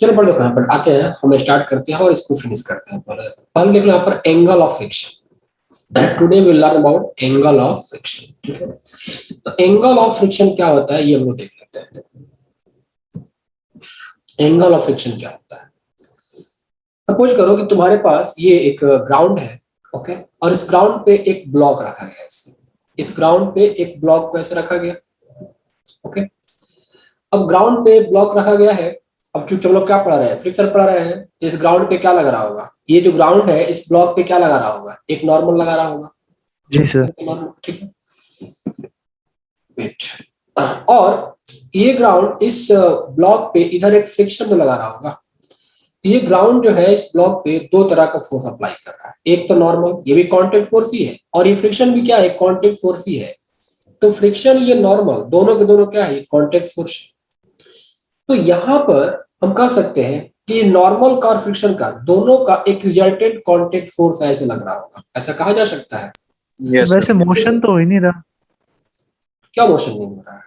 चलो पढ़ लो, कहाँ पर आते हैं, हम स्टार्ट करते हैं और इसको फिनिश करते हैं। पहले देख लो यहाँ पर angle of friction. Today we learn about angle of friction. ठीक है, तो एंगल ऑफ फ्रिक्शन क्या होता है ये हम लोग देख लेते हैं। एंगल ऑफ फ्रिक्शन क्या होता है? सपोज करो कि तुम्हारे पास ये एक ग्राउंड है, ओके, और इस ग्राउंड पे एक ब्लॉक रखा गया है। इस ग्राउंड पे एक ब्लॉक को ऐसे रखा गया, ओके। अब ग्राउंड पे ब्लॉक रखा गया है। अब चूंकि हम लोग क्या पढ़ रहे हैं, फ्रिक्शन पढ़ रहे हैं, इस ग्राउंड पे क्या लग रहा होगा? ये जो ग्राउंड है इस ब्लॉक पे क्या लगा रहा होगा? एक नॉर्मल लगा रहा होगा। जी सर। ठीक है, वेट। और ये ग्राउंड इस ब्लॉक पे इधर एक फ्रिक्शन लगा रहा होगा। ये ग्राउंड जो है इस ब्लॉक पे दो तरह का फोर्स अप्लाई कर रहा है। एक तो नॉर्मल, ये भी कांटेक्ट फोर्स ही है, और ये फ्रिक्शन भी क्या है? कांटेक्ट फोर्स ही है। तो फ्रिक्शन, ये नॉर्मल, दोनों के दोनों क्या है? Contact force. तो यहाँ पर हम कह सकते हैं कि नॉर्मल का और फ्रिक्शन का दोनों का एक रिजल्टेंट कांटेक्ट फोर्स ऐसे लग रहा होगा, ऐसा कहा जा सकता है। यस वैसे मोशन तो हो ही नहीं रहा क्या मोशन नहीं हो रहा है?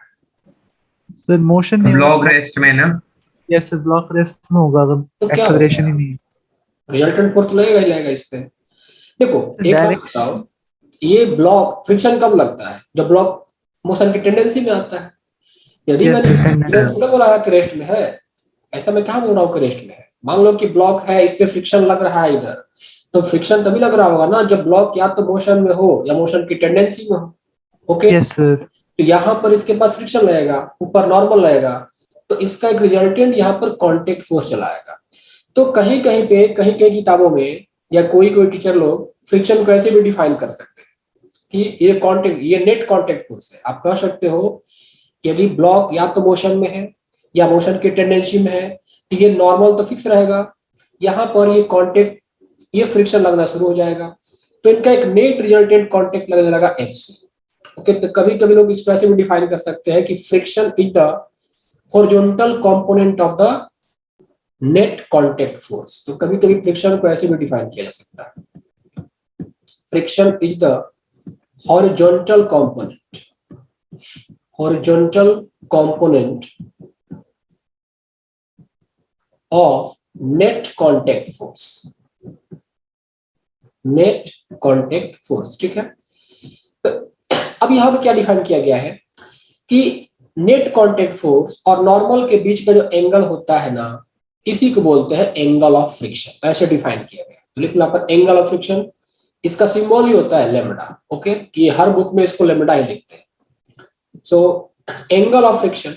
सर, मोशन नहीं हो ब्लॉक रहा। रेस्ट में ना। यस सर, ब्लॉक रेस्ट में होगा तो अगर क्या एक्सेलरेशन ही होगा? नहीं रिजल्टेंट फोर्स तो लगेगा ही लगेगा इस पे। देखो है। एक बात डायरेक्ट बताओ, ये ब्लॉक फ्रिक्शन कब लगता है? जब ब्लॉक मोशन की टेंडेंसी में आता है। यदि यस मैंने सर, इधर थोड़ा बोला है कि रेस्ट में है, ऐसा मैं कहाँ बोल रहा हूँ कि रेस्ट में है। मान लो कि ब्लॉक है, इस पे फ्रिक्शन लग रहा है इधर, तो फ्रिक्शन तभी लग रहा होगा ना जब ब्लॉक या तो मोशन में हो या मोशन की टेंडेंसी में हो, ओके। Yes sir. तो यहाँ पर इसके पास फ्रिक्शन लगेगा, ऊपर नॉर्मल लगेगा, तो इसका एक रिजल्टेंट यहाँ पर कांटेक्ट फोर्स चलाएगा। तो कहीं कहीं पे, कहीं कहीं किताबों में या कोई कोई टीचर लोग फ्रिक्शन को ऐसे भी डिफाइन कर सकते हैं कि ये कांटेक्ट, ये नेट कांटेक्ट फोर्स है। आप कह सकते हो कि यदि ब्लॉक या तो मोशन में है या मोशन की टेंडेंसी में है, तो ये नॉर्मल तो फिक्स रहेगा, यहाँ पर ये कांटेक्ट, ये फ्रिक्शन लगना शुरू हो जाएगा, तो इनका एक नेट रिजल्टेंट कांटेक्ट लगने लगा एफ सी। ओके, तो कभी कभी लोग इसको ऐसे भी डिफाइन कर सकते हैं कि friction is the horizontal component of the net contact force. तो कभी कभी फ्रिक्शन को ऐसे भी डिफाइन किया जा सकता है, friction is the horizontal component, horizontal component of net contact force, net contact force. ठीक है, तो अब यहां पे क्या डिफाइन किया गया है कि नेट कांटेक्ट फोर्स और नॉर्मल के बीच का जो एंगल होता है ना, इसी को बोलते हैं एंगल ऑफ फ्रिक्शन, ऐसे डिफाइन किया गया। तो लिख लो यहाँ पर एंगल ऑफ फ्रिक्शन, इसका सिंबल ही होता है लेमडा, ओके, कि हर बुक में इसको लेमडा ही लिखते हैं। So angle of friction,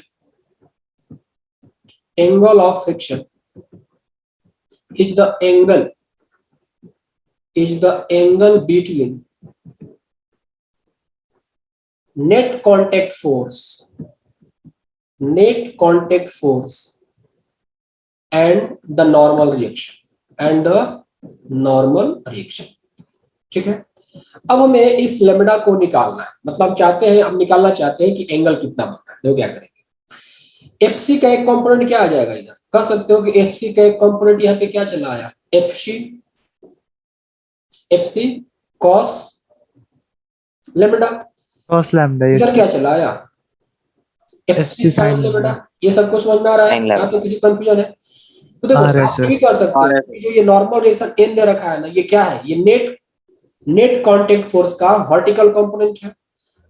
angle of friction is the angle, is the angle between net contact force, net contact force and the normal reaction, and the normal reaction। ठीक है, अब हमें इस लेमडा को निकालना है, मतलब चाहते हैं, हम निकालना चाहते हैं कि एंगल कितना बन रहा है। तो क्या करेंगे, एफ सी का एक कंपोनेंट क्या आ जाएगा इधर, कह सकते हो कि एफ सी का एक कंपोनेंट यहाँ पे क्या चला आया, F C, F C cos lambda. Cos lambda. Yes इधर क्या चला आया, F C FC sine sine lambda. Lambda. ये सब कुछ समझ में आ रहा है, साइन यहाँ तो लेमडा। किसी कंफ्यूजन है? तो देखो आ रहा है आप ये सर। भी कह सकते हो कि जो ये नॉर्मल रिएक्शन एन ने रखा है ना, ये क्या है, ये नेट, नेट कांटेक्ट फोर्स का वर्टिकल कंपोनेंट है,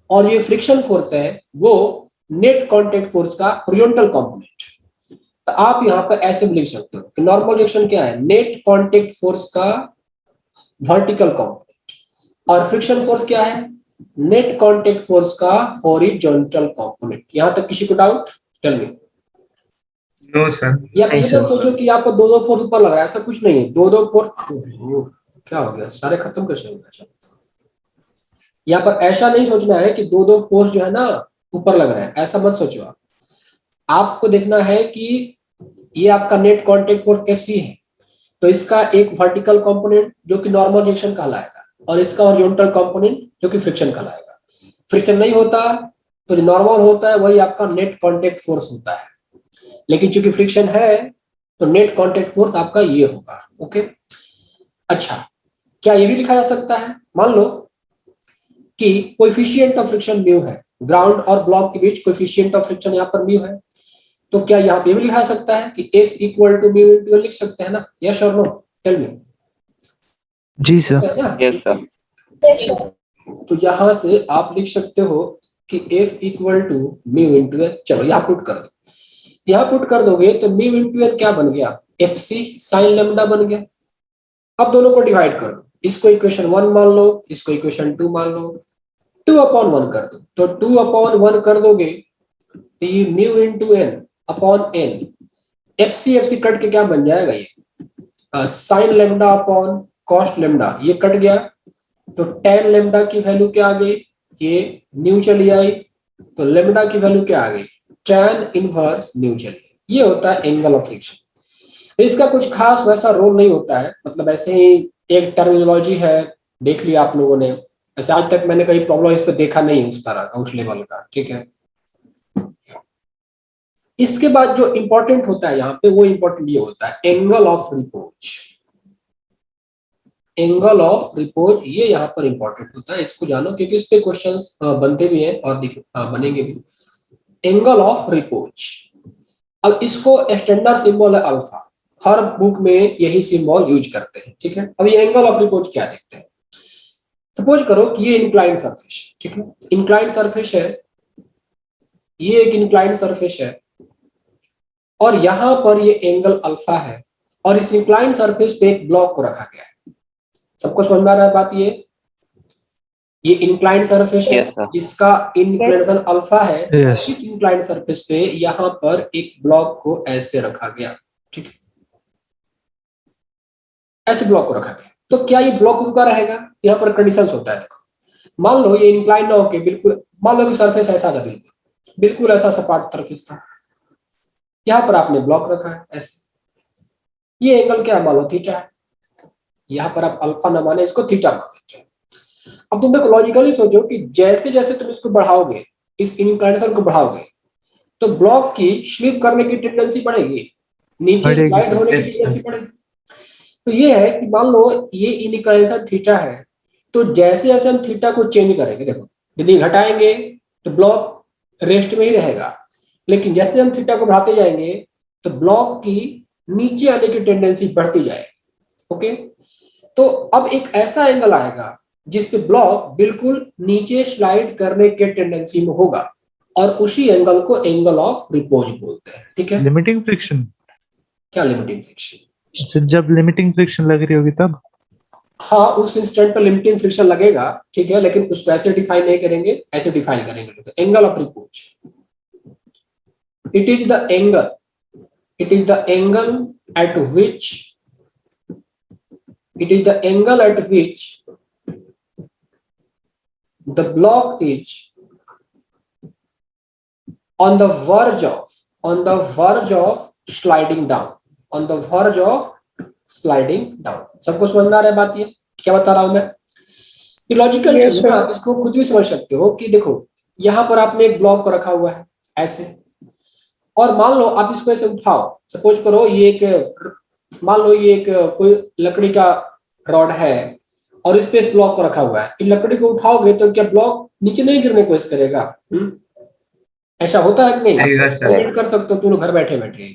और ये फ्रिक्शन फोर्स है वो नेट कांटेक्ट फोर्स का हॉरिजॉन्टल कंपोनेंट। तो आप यहाँ पर ऐसे भी लिख सकते हो कि नॉर्मल रिएक्शन क्या है, नेट कांटेक्ट फोर्स का वर्टिकल कंपोनेंट, और फ्रिक्शन फोर्स क्या है, नेट कांटेक्ट फोर्स का हॉरिजॉन्टल कंपोनेंट। यहां तक किसी को doubt? Tell me. No sir. या आप नहीं ये सर। मत सोचो कि आपको दो दो फोर्स ऊपर लग रहा है, ऐसा कुछ नहीं है। दो दो फोर्स, क्या हो गया, सारे खत्म कैसे हो गया? यहाँ पर ऐसा नहीं सोचना है कि दो दो फोर्स जो है ना ऊपर लग रहा है, ऐसा मत सोचो आप। आपको देखना है कि ये आपका net contact force F C है, तो इसका एक वर्टिकल कंपोनेंट जो कि नॉर्मल रिएक्शन कहलाएगा, और इसका हॉरिजॉन्टल कंपोनेंट जो कि फ्रिक्शन कहलाएगा। फ्रिक्शन नहीं होता तो जो नॉर्मल होता है वही आपका नेट कांटेक्ट फोर्स होता है, लेकिन चूंकि फ्रिक्शन है तो नेट कांटेक्ट फोर्स आपका ये होगा, ओके। अच्छा, क्या ये भी लिखा जा सकता है, मान लो कि कोएफिशिएंट ऑफ फ्रिक्शन म्यू है, ग्राउंड और ब्लॉक के बीच कोएफिशिएंट ऑफ फ्रिक्शन यहाँ पर म्यू है, तो क्या यहाँ पे भी लिखा सकता है कि F equal to mu into लिख सकते हैं ना? यस और नो? Tell me. जी सर। Yes sir. तो यहाँ से आप लिख सकते हो कि F equal to mu into N. चलो यहाँ पुट कर दो। यहाँ पुट कर दोगे तो म्यू इंटू एन क्या बन गया? FC साइन लेमडा बन गया। अब दोनों को डिवाइड कर दो, इसको इक्वेशन 1 मान लो, इसको इक्वेशन 2 मान लो, 2/1 कर दो। तो 2/1 कर दोगे तो ये mu into N upon N, FC cut के क्या बन जाएगा? ये sine lambda upon cos lambda, ये कट गया तो tan लेमडा की वैल्यू क्या आ गई? ये न्यू चली आई, तो लेमडा की वैल्यू क्या आ गई? tan इनवर्स न्यू चली आई। ये होता है एंगल ऑफ फ्रिक्शन। इसका कुछ खास वैसा रोल नहीं होता है, मतलब ऐसे ही एक टर्मिनोलॉजी है, देख लिया आप लोगों ने। ऐसे आज तक मैंने कहीं प्रॉब्लम इस पे देखा नहीं उस तरह का, उस लेवल का, ठीक है। इसके बाद जो इंपॉर्टेंट होता है यहाँ पे, वो इंपॉर्टेंट ये होता है angle of repose. Angle of repose ये यहाँ पर इंपॉर्टेंट होता है, इसको जानो क्योंकि इस पे क्वेश्चंस बनते भी हैं और बनेंगे भी। एंगल ऑफ रिपोज, अब इसको स्टैंडर्ड सिंबल है अल्फा, हर बुक में यही सिंबल यूज करते हैं, ठीक है। अब ये एंगल ऑफ रिपोज क्या देखते हैं? सपोज करो कि ये इंक्लाइंड सरफेस, ठीक है, इंक्लाइंड सरफेस है, ये एक इंक्लाइंड सरफेस है और यहाँ पर ये एंगल अल्फा है और इस इंक्लाइंड सरफेस पे एक ब्लॉक को रखा गया है। सबको समझ में आ रहा है बात? ये इंक्लाइंड सरफेस है जिसका इंक्लिनेशन अल्फा है। Yes. इस इंक्लाइंड सरफेस पे यहाँ पर एक ब्लॉक को ऐसे रखा गया, ठीक है, ऐसे ब्लॉक को रखा गया। तो क्या ये ब्लॉक रुका रहेगा? यहाँ पर कंडीशंस होता है, देखो। मान लो ये इंक्लाइन ना होके बिल्कुल, मान लो कि सरफेस ऐसा था, बिल्कुल बिल्कुल ऐसा सपाट सरफेस था, यहाँ पर आपने ब्लॉक रखा है ऐसे, ये एंगल क्या मान लो थीटा है, यहाँ पर आप अल्फा ना माने, इसको थीटा मान लीजिए। अब तुम देखो लॉजिकली सोचो कि जैसे जैसे तुम इसको बढ़ाओगे, इस इंक्लाइनेशन को बढ़ाओगे, तो ब्लॉक की स्लिप करने की टेंडेंसी बढ़ेगी, नीचे स्लाइड होने की टेंडेंसी बढ़ेगी। तो ये है कि मान लो ये इंक्लाइनेशन थीटा है, तो जैसे जैसे हम थीटा को चेंज करेंगे, देखो यदि घटाएंगे तो ब्लॉक रेस्ट में ही रहेगा, लेकिन जैसे हम थीटा को बढ़ाते जाएंगे तो ब्लॉक की नीचे आने की टेंडेंसी बढ़ती जाएगी। ओके, तो अब एक ऐसा एंगल आएगा जिसपे ब्लॉक बिल्कुल नीचे स्लाइड करने के टेंडेंसी में होगा और उसी एंगल को एंगल ऑफ रिपोज बोलते हैं, ठीक है। लिमिटिंग फ्रिक्शन, क्या लिमिटिंग फ्रिक्शन? जब लिमिटिंग फ्रिक्शन लग रही होगी तब। हाँ, उस इंस्टेंट पर लिमिटिंग फ्रिक्शन लगेगा, ठीक है, लेकिन उसको ऐसे डिफाइन नहीं करेंगे, ऐसे डिफाइन करेंगे angle of repose. It is the angle at which the block is on the verge of sliding down, सबको समझ में आ रहा है बात? ये क्या बता रहा हूं मैं? लॉजिकल चीज है, आप इसको खुद भी समझ सकते हो कि देखो यहाँ पर आपने एक ब्लॉक को रखा हुआ है ऐसे, और मान लो आप इसको ऐसे उठाओ, सपोज करो ये एक, मान लो ये एक कोई लकड़ी का रॉड है और इस पे इस ब्लॉक को रखा हुआ है, इन लकड़ी को उठाओगे तो क्या ब्लॉक नीचे नहीं गिरने की कोशिश करेगा? ऐसा होता है कि नहीं? कमेंट कर सकते हो तुम घर बैठे बैठे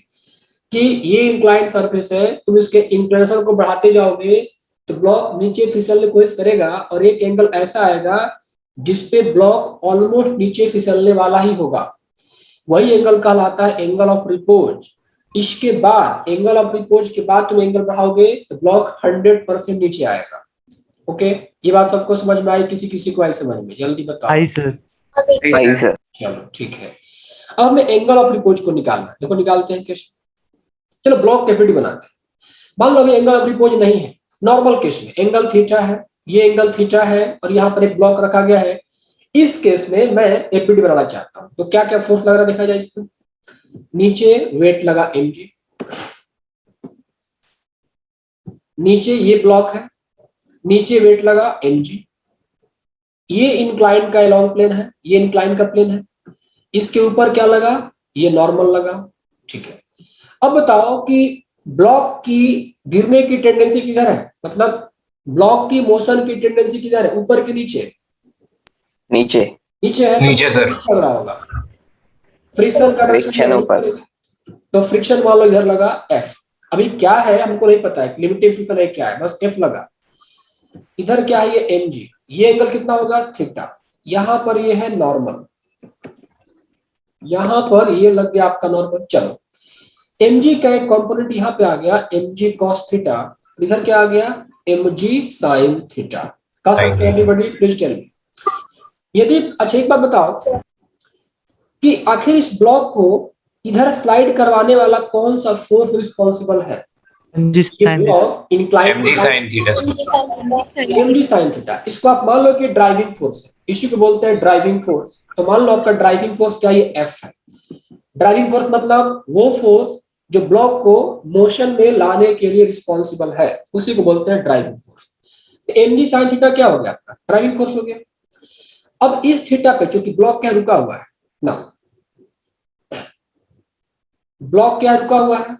कि ये इंक्लाइंड सरफेस है, तुम इसके इंक्लिनेशन को बढ़ाते जाओगे तो ब्लॉक नीचे फिसलने की कोशिश करेगा और एक एंगल ऐसा आएगा जिसपे ब्लॉक ऑलमोस्ट नीचे फिसलने वाला ही होगा, वही एंगल कहलाता है एंगल ऑफ रिपोज। इसके बाद एंगल ऑफ रिपोज के बाद तुम एंगल बढ़ाओगे तो ब्लॉक 100% नीचे आएगा। ओके, ये बात सबको समझ में आई? किसी को आई समझ में? जल्दी बताओ। आई सर। चलो ठीक है, अब हमें एंगल ऑफ रिपोज को निकालना है। देखो निकालते हैं कैसे। चलो ब्लॉक कैपिटी बनाते हैं। मान लो अभी एंगल ऑफ रिपोज नहीं है, नॉर्मल केस में एंगल थीटा है, ये एंगल थीटा है और यहाँ पर एक ब्लॉक रखा गया है। इस केस में मैं एपीडी बनाना चाहता हूँ, तो क्या क्या फोर्स लग रहा है देखा जाए इस पर। नीचे वेट लगा mg, नीचे ये ब्लॉक है, नीचे वेट लगा mg, ये इंक्लाइन का एलॉन्ग प्लेन है, ये इंक्लाइन का प्लेन है, इसके ऊपर क्या लगा? ये नॉर्मल लगा, ठीक है। अब बताओ कि ब्लॉक की गिरने की टेंडेंसी किधर है, मतलब ब्लॉक की मोशन की टेंडेंसी किधर है, ऊपर के नीचे? नीचे है, नीचे सर लग रहा होगा। फ्रिक्शन का डायरेक्शन ऊपर, तो फ्रिक्शन मान लो इधर लगा F। अभी क्या है हमको नहीं पता है, लिमिटिंग फ्रिक्शन है क्या है, बस F लगा। इधर क्या है, ये mg, ये एंगल कितना होगा, थीटा। यहां पर ये है नॉर्मल, यहां पर ये लग गया आपका नॉर्मल। चलो mg का एक कंपोनेंट यहाँ पे आ गया mg cos थीटा, इधर क्या आ गया mg sin थीटा। कह सकते हैं एवरीबॉडी, प्लीज टेल मी। यदि अच्छा एक बात बताओ कि आखिर इस ब्लॉक को इधर स्लाइड करवाने वाला कौन सा फोर्स रिस्पॉन्सिबल है। mg ये sin block incline mg sin theta mg sin theta, इसको आप मान लो कि ड्राइविंग फोर्स है, इसी को बोलते हैं ड्राइविंग फोर्स। तो मान लो आपका ड्राइविंग फोर्स क्या, ये F है। ड्राइविंग फोर्स मतलब वो फोर्स जो ब्लॉक को मोशन में लाने के लिए रिस्पॉन्सिबल है, उसी को बोलते हैं ड्राइविंग फोर्स। तो mg sin थीटा क्या हो गया आपका, ड्राइविंग फोर्स हो गया। अब इस थीटा पे चूंकि ब्लॉक क्या रुका हुआ है ना, ब्लॉक क्या रुका हुआ है,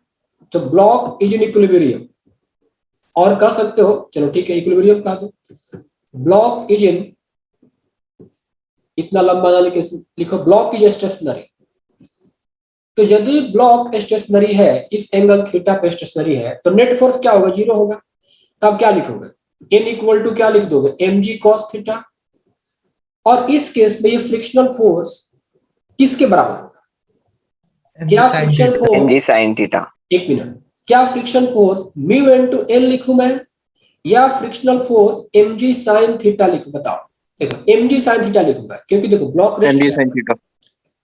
तो ब्लॉक इज इन इक्विलिब्रियम, और कह सकते हो चलो ठीक है इक्विलिब्रियम कह दो। ब्लॉक इज इन, इतना लंबा ना लिखो, ब्लॉक इज स्टेशनरी। तो यदि ब्लॉक स्टेशनरी है, इस एंगल थीटा पे स्टेशनरी है, तो नेट फोर्स क्या होगा, जीरो होगा। तब क्या लिखोगे, n इक्वल टू क्या लिख दोगे, mg cos थीटा। और इस केस में ये फ्रिक्शनल फोर्स किसके बराबर होगा, क्या friction force, mg sin theta. एक मिनट, क्या friction force mu into L लिखूं मैं, या frictional force mg sin theta लिखूं, बताओ। देखो mg sin थीटा लिखूंगा क्योंकि देखो block rest mg sin theta.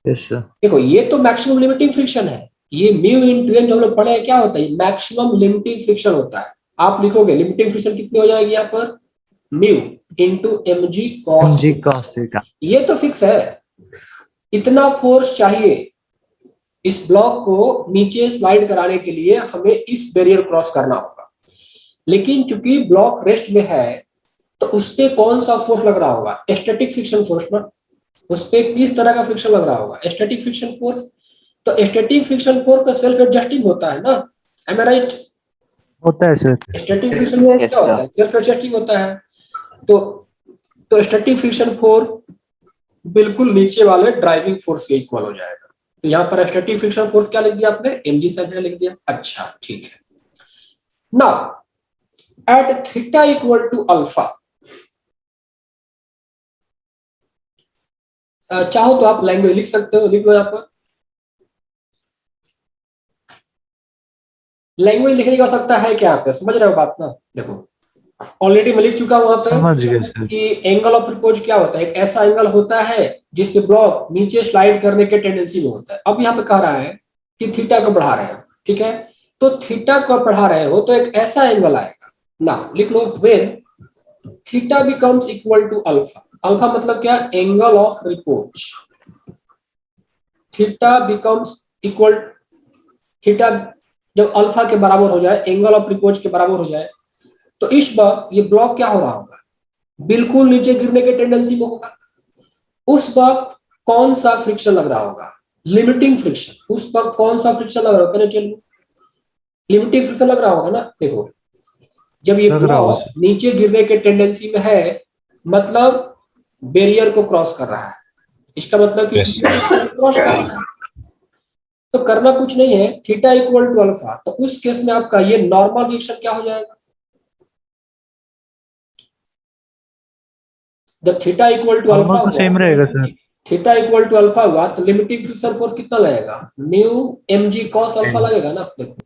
yes sir देखो ये तो मैक्सिमम लिमिटिंग फ्रिक्शन है, ये म्यू इनटू एल जो हम लोग पढ़े हैं क्या होता है, मैक्सिमम लिमिटिंग फ्रिक्शन होता है। आप लिखोगे लिमिटिंग फ्रिक्शन कितनी हो जाएगी यहाँ पर, mu into mg cos mg cos theta ये तो फिक्स है। इतना फोर्स चाहिए इस ब्लॉक को नीचे स्लाइड कराने के लिए, हमें इस बैरियर क्रॉस करना होगा। लेकिन चूंकि ब्लॉक रेस्ट में है, तो उस पे कौन सा फोर्स लग रहा होगा, स्टैटिक फ्रिक्शन फोर्स ना। उस पे किस तरह का फ्रिक्शन लग रहा होगा, स्टैटिक फ्रिक्शन फोर्स। तो स्टैटिक फ्रिक्शन फोर्स तो सेल्फ एडजस्टिंग होता है ना, एम आई राइट। होता है सर स्टैटिक फ्रिक्शन फोर्स क्या होता है, सेल्फ एडजस्टिंग होता है। तो स्टैटिक फ्रिक्शन फोर्स बिल्कुल नीचे वाले ड्राइविंग फोर्स के इक्वल हो जाएगा। तो यहाँ पर स्टैटिक फ्रिक्शन फोर्स क्या लिख दिया आपने, mg sin थीटा लिख दिया। अच्छा ठीक है, now at theta equal to alpha, चाहो तो आप लैंग्वेज लिख सकते हो, लिख लो यहाँ पर। लैंग्वेज लिखने की आवश्यकता है क्या, आप समझ रहे हो बात ना। देखो ऑलरेडी मैं लिख चुका हूं वहां पे समझ गए सर कि एंगल ऑफ रिपोज क्या होता है, एक ऐसा एंगल होता है जिसपे ब्लॉक नीचे स्लाइड करने के टेंडेंसी में होता है। अब यहाँ पे कह रहा है कि थीटा को बढ़ा रहे हो, ठीक है, तो थीटा को बढ़ा रहे हो तो एक ऐसा एंगल आएगा ना, लिख लो when theta becomes equal to alpha. Alpha मतलब क्या, angle of repose. Theta becomes equal, theta जब अल्फा के बराबर हो जाए, एंगल ऑफ रिपोज के बराबर हो जाए, तो इस वक्त ये ब्लॉक क्या हो रहा होगा, बिल्कुल नीचे गिरने के टेंडेंसी में होगा। उस वक्त कौन सा फ्रिक्शन लग रहा होगा, लिमिटिंग फ्रिक्शन। उस वक्त कौन सा फ्रिक्शन लग रहा होगा, चलो लिमिटिंग फ्रिक्शन लग रहा होगा ना। देखो जब ये लग रहा होगा ब्लॉक नीचे गिरने के टेंडेंसी में है, मतलब बैरियर को क्रॉस कर रहा है, इसका मतलब कि क्रॉस कर रहा है। तो करना कुछ नहीं है, थीटा इक्वल टू अल्फा, तो उस केस में आपका ये नॉर्मल रिएक्शन क्या हो जाएगा, जब theta equal to alpha normal तो सेम रहेगा sir theta equal to alpha हुआ, तो लिमिटिंग फ्रिक्शन फोर्स कितना लगेगा, म्यू mg cos अल्फा लगेगा ना। देखो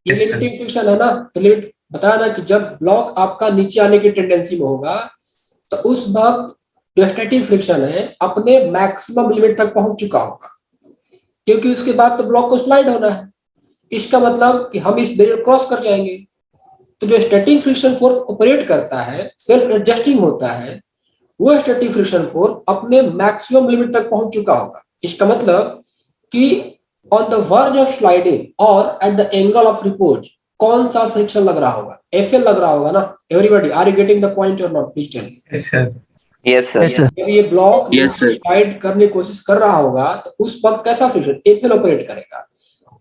ये लिमिटिंग फ्रिक्शन है ना, तो लिमिट बताया ना कि जब ब्लॉक आपका नीचे आने की टेंडेंसी में होगा, तो उस वक्त जो स्टैटिक फ्रिक्शन है अपने मैक्सिमम लिमिट तक पहुंच चुका होगा, क्योंकि उसके बाद तो ब्लॉक को स्लाइड होना है। इसका मतलब कि हम इस बैरियर क्रॉस कर जाएंगे। तो जो स्टैटिक फ्रिक्शन फोर्स ऑपरेट करता है, सेल्फ एडजस्टिंग होता है, वो स्टैटिक फ्रिक्शन फोर्स अपने मैक्सिमम लिमिट तक पहुंच चुका होगा। इसका मतलब कि on the verge of sliding और at the angle of repose कौन सा फ्रिक्शन लग रहा होगा, एफएल लग रहा होगा ना। Everybody are you getting the point और not, please tell me. Yes sir. जब ये ब्लॉक स्लाइड करने की कोशिश कर रहा होगा, तो उस वक्त कैसा फ्रिक्शन, एफएल ऑपरेट करेगा,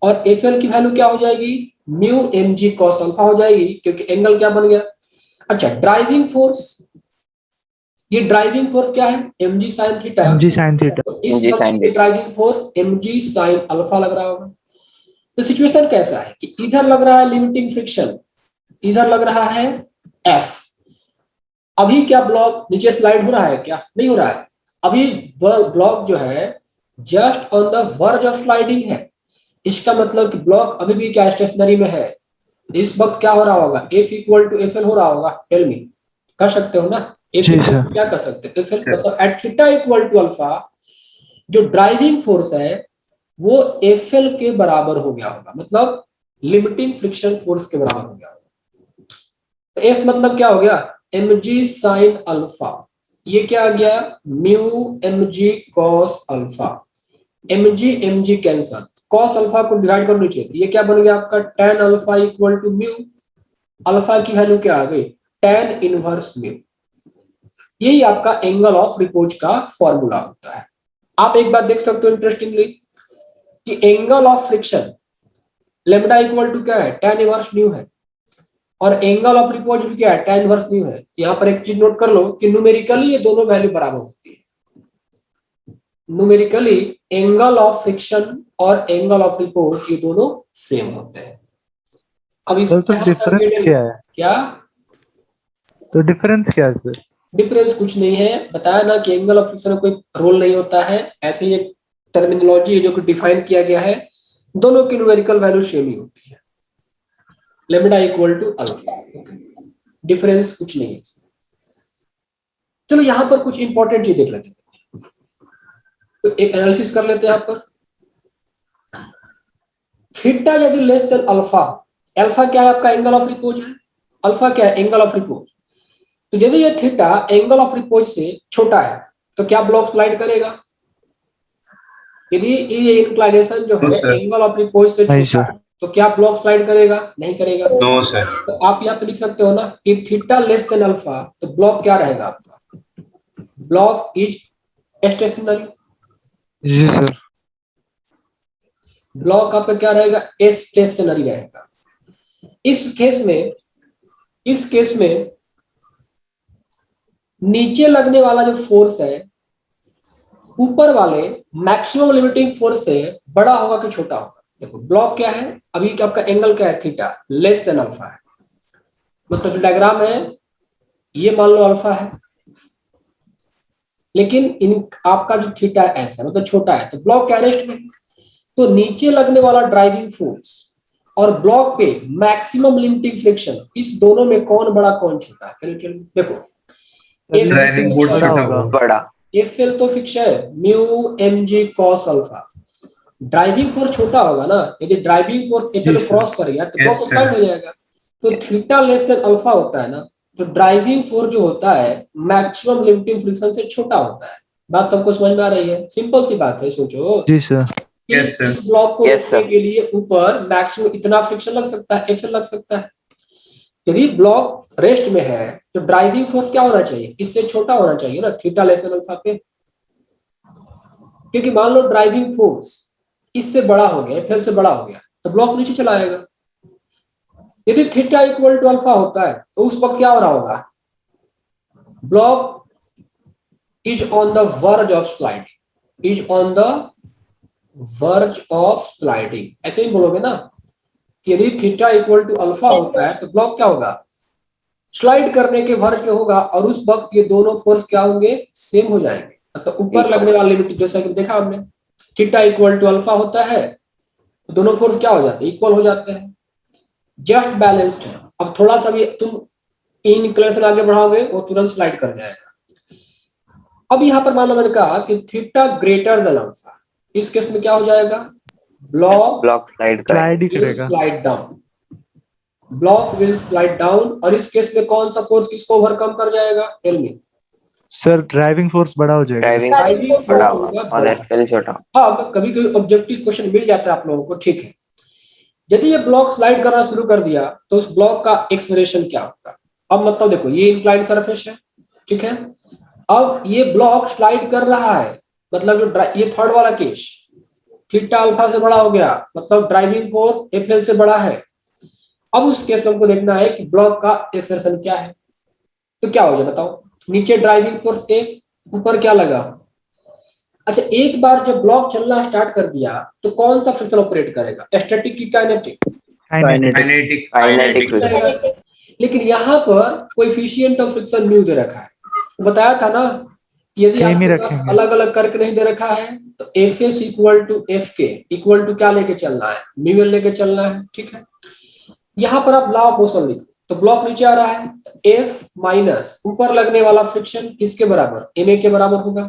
और एफएल की वैल्यू क्या हो जाएगी, म्यू mg cos अल्फा हो जाएगी, क्योंकि एंगल क्या बन गया। अच्छा ड्राइविंग फोर्स, ये ड्राइविंग फोर्स क्या है, mg sin theta. mg sin theta तो इस mg वक्त sin ये driving force mg sin alpha लग रहा होगा। तो सिचुएशन कैसा है कि इधर लग रहा है लिमिटिंग फ्रिक्शन, इधर लग रहा है एफ। अभी क्या ब्लॉक नीचे स्लाइड हो रहा है? क्या नहीं हो रहा है। अभी ब्लॉक जो है just on the verge of sliding है। इसका मतलब कि ब्लॉक अभी भी क्या स्टेशनरी में है। इस वक्त क्या हो रहा होगा? F equal to F L हो रहा होगा। टेल मी, कर सकते हो ना? F G equal sir. To क्या कर सकते हैं? एफ एल मतलब at theta equal to alpha जो ड्राइविंग फोर्स है वो एफ एल के बराबर हो गया होगा, मतलब लिमिटिंग फ्रिक्शन फोर्स के बराबर हो गया होगा। तो एफ मतलब क्या हो गया? M G sine alpha. ये क्या आ गया? Mu M G cos alpha. M G cancel, cos alpha को डिवाइड कर नीचे, ये क्या बन गया आपका? tan alpha equal to mu. Alpha की वैल्यू क्या आ गई? tan inverse mu. यही आपका एंगल ऑफ रिपोज का फॉर्मूला होता है। आप एक बात देख सकते हो इंटरेस्टिंगली कि angle of friction lambda equal to क्या है? tan इनवर्स म्यू है, और एंगल ऑफ रिपोज भी क्या है? tan इनवर्स म्यू है। यहाँ पर एक चीज नोट कर लो कि न्यूमेरिकली ये दोनों वैल्यू बराबर होती है। न्यूमेरिकली एंगल ऑफ फ्रिक्शन और एंगल ऑफ रिपोज ये दोनों सेम होते हैं। अब सर तो इसमें डिफरेंस क्या है? क्या तो डिफरेंस क्या है सर? डिफरेंस? कुछ नहीं है, बताया ना कि एंगल ऑफ फ्रिक्शन में कोई रोल नहीं होता है। ऐसे ही एक टर्मिनोलॉजी है जो कि डिफाइन किया गया है। दोनों की न्यूमेरिकल वैल्यू सेम ही होती है, lambda equal to alpha. Difference कुछ नहीं है। चलो यहाँ पर कुछ इंपॉर्टेंट चीज देख लेते हैं, तो एक एनालिसिस कर लेते हैं यहाँ पर। थीटा यदि लेस देन अल्फा, अल्फा क्या है? आपका एंगल ऑफ रिपोज है। अल्फा क्या है? Angle of repose. तो यदि ये थीटा एंगल ऑफ रिपोज से छोटा है तो क्या ब्लॉक स्लाइड करेगा? यदि ये इंक्लाइनेशन जो No, है sir. एंगल ऑफ रिपोज से नहीं छोटा सर। है तो क्या ब्लॉक स्लाइड करेगा? नहीं करेगा। No, sir. तो आप यहाँ पे लिख सकते हो ना, if theta less than alpha तो ब्लॉक क्या रहेगा आपका? Block is stationary. जी सर। ब्लॉक आपका क्या रहेगा? स्टेशनरी रहेगा। इस केस में नीचे लगने वाला जो फोर्स है ऊपर वाले मैक्सिमम लिमिटिंग फोर्स से बड़ा होगा कि छोटा होगा? देखो ब्लॉक क्या है, अभी आपका एंगल क्या है? थीटा लेस देन अल्फा है। मतलब डायग्राम है ये, मान लो अल्फा है, लेकिन इन आपका जो थीटा ऐसा मतलब छोटा है, तो ब्लॉक क्या रेस्ट में? तो नीचे लगने वाला ड्राइविंग फोर्स और ब्लॉक पे मैक्सिमम लिमिटिंग फ्रिक्शन, इस दोनों में कौन बड़ा कौन छोटा है? देखो Driving force बड़ा छोटा होगा। होगा। बड़ा। एफ एल तो फिक्स है, mu M G cos alpha. Driving force छोटा होगा ना, यदि ड्राइविंग फोर्स एफ एल जी सर। क्रॉस कर गया तो Yes, ब्लॉक स्लाइड sir. हो जाएगा। तो थीटा लेस देन अल्फा होता है ना, तो ड्राइविंग फोर्स जो होता है मैक्सिमम लिमिटिंग फ्रिक्शन से छोटा होता है। बात सबको समझ में आ रही है? सिंपल सी बात है। सोचो जी सर। कि Yes, sir. इस ब्लॉक को Yes, रोकने sir. के लिए ऊपर मैक्सिमम इतना फ्रिक्शन लग सकता है, एफ एल लग सकता है। यदि ब्लॉक रेस्ट में है तो ड्राइविंग फोर्स क्या होना चाहिए? इससे छोटा होना चाहिए ना, थीटा लेस देन अल्फा पे। क्योंकि मान लो ड्राइविंग फोर्स इससे बड़ा हो गया, फिर से बड़ा हो गया, तो ब्लॉक नीचे चला आएगा। यदि थीटा इक्वल टू अल्फा होता है तो उस वक्त क्या हो रहा होगा? Block is on the verge of sliding, is on the verge of sliding. ऐसे ही बोलोगे ना कि यदि थीटा इक्वल टू अल्फा होता है तो ब्लॉक क्या होगा? स्लाइड करने के वर्ज में होगा, और उस वक्त ये दोनों फोर्स क्या होंगे? सेम हो जाएंगे। मतलब ऊपर लगने वाला लिमिट, जैसा कि देखा हमने, थीटा इक्वल टू अल्फा होता है तो दोनों फोर्स क्या हो जाते हैं? इक्वल हो जाते हैं, जस्ट बैलेंस्ड है। अब थोड़ा सा भी तुम इंक्लिनेशन आगे बढ़ाओगे वो तुरंत स्लाइड कर जाएगा। अब यहाँ पर मान लो मैंने कहा कि थीटा ग्रेटर देन अल्फा, इस केस में क्या हो जाएगा? ब्लॉक ब्लॉक स्लाइड स्लाइड ही विल करेगा। Slide down, block will slide down. और इस केस में कौन सा फोर्स किसको ओवरकम कर जाएगा? Tell me. Sir driving force बड़ा हो जाएगा। ड्राइविंग ड्राइविंग बड़ा फोर्स होगा होगा और बड़ा। एफ एल छोटा। हाँ, कभी कभी ऑब्जेक्टिव क्वेश्चन मिल जाता है आप लोगों को, ठीक है। यदि ये ब्लॉक स्लाइड करना शुरू कर दिया तो उस ब्लॉक का एक्सेलरेशन क्या होगा? अब मतलब देखो ये इंक्लाइंड सरफेस है, ठीक है। अब ये ब्लॉक स्लाइड कर रहा है, मतलब जो ये थर्ड वाला केस, थीटा अल्फा से बड़ा हो गया, मतलब ड्राइविंग फोर्स एफ एल से बड़ा है। अब उस केस में हमको देखना है कि ब्लॉक का एक्सेलरेशन क्या है। तो क्या हो जाए बताओ? नीचे ड्राइविंग फोर्स एफ, ऊपर क्या लगा? अच्छा, एक बार जब ब्लॉक चलना स्टार्ट कर दिया तो कौन सा फ्रिक्शन ऑपरेट करेगा, स्टैटिक की काइनेटिक? काइनेटिक। Kinetic friction. लेकिन यहाँ पर कोएफिशिएंट ऑफ फ्रिक्शन म्यू दे रखा है, तो बताया था ना कि यदि सेम ही आपके पास रखेंगे। अलग अलग करके नहीं दे रखा है तो F S equal to F K equal to क्या लेके चलना है, म्यू एल लेके चलना है, ठीक है। यहाँ पर आप लॉ ऑफ मोशन लिखो, तो ब्लॉक नीचे आ रहा है, एफ माइनस ऊपर लगने वाला फ्रिक्शन किसके बराबर, एम ए के बराबर होगा।